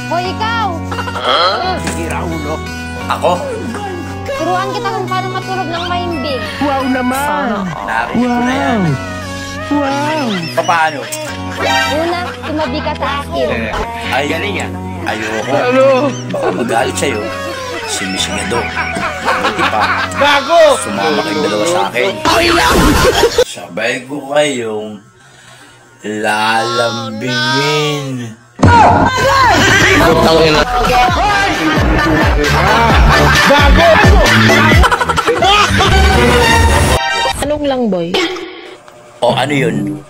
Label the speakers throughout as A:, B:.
A: Hoy, ikaw!
B: Sira ulo.
C: Ako?
A: Turuan kita kung paano matulog ng mahimbing.
B: Wow naman!
C: Narinig ko na yan.
B: Wow!
C: Paano?
A: Una, tumabi ka sa akin.
C: Ay, galing yan. Ayoko.
B: Ano?
C: Baka magalit sa'yo. Si Misigado. Buti pa.
B: Gago!
C: Sumama kayong dalawa sa akin. Sabay ko kayong lalambingin.
B: Putang ina. Gago!
D: Anong lang, boy?
C: O ano yun?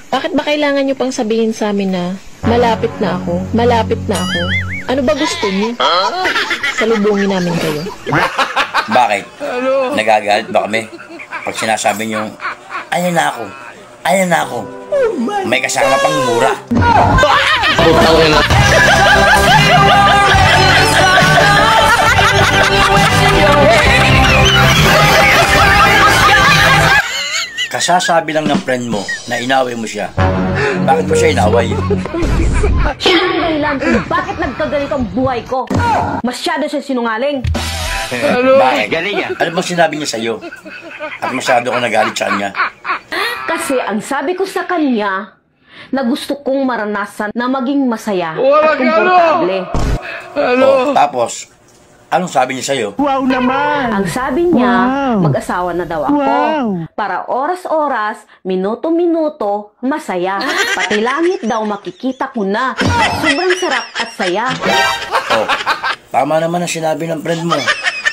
D: Bakit ba kailangan nyo pang sabihin sa amin na malapit na ako? Malapit na ako? Ano ba gusto niyo? Salubungin namin kayo.
C: Bakit? Nagagalit ba kami? Pag sinasabi nyo, ayan na ako. Ayan na ako. May kasama pang mura.
B: Putang ina.
C: Kasasabi lang ng friend mo na inaway mo siya. Bakit mo siya inaway?
E: Siya ang dahilan kung bakit nagkagalit ang buhay ko. Masyado siya sinungaling.
C: Bakit? Galing yan. Ano bang sinabi niya sa'yo? At masyado ka nagalit sa kanya?
E: Kasi ang sabi ko sa kanya, na gusto kong maranasan na maging masaya at komportable.
C: O, tapos, anong sabi niya sa'yo?
B: Wow naman!
E: Ang sabi niya,
B: Wow.
E: mag-asawa na daw ako.
B: Wow.
E: Para oras-oras, minuto-minuto, masaya. Pati langit daw makikita ko na. Sobrang sarap at saya.
C: O, tama naman ang sinabi ng friend mo.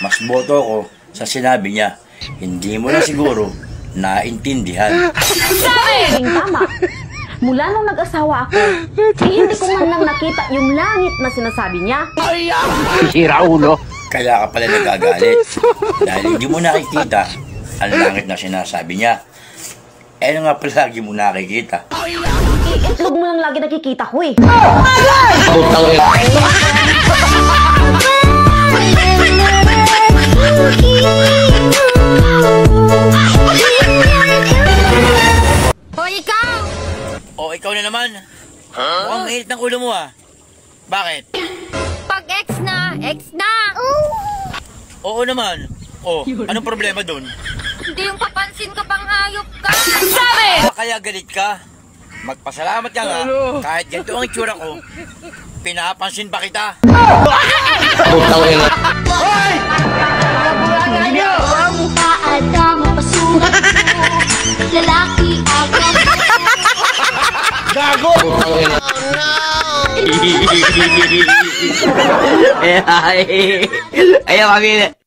C: Mas boto ko sa sinabi niya. Hindi mo na siguro naintindihan.
E: Hindi tama. Mula nung nag-asawa ako, hindi ko man lang nakita yung langit na sinasabi niya.
B: Sira ulo.
C: Kaya ka pala nagagalit. Dahil hindi mo nakikita ang langit na sinasabi niya. Eh, ano nga pala lagi mo nakikita?
E: Iitlog mo lang lagi nakikita ko eh.
B: Putang ina.
A: Hoy, ikaw!
C: O, ikaw na naman. Mukhang init ng ulo mo ah. Bakit?
A: Pag ex na, ex na!
C: Oo naman. O, anong problema dun?
A: Hindi yung papansin ka pang hayop ka!
C: Kaya galit ka? Magpasalamat ka nga. Kahit ganito ang itsura ko, pinapansin pa kita.
B: Putang ina.
F: At ang pasukat mo, lalaki ako.
B: Gago! Putang ina.
G: Ay, ayaw kami.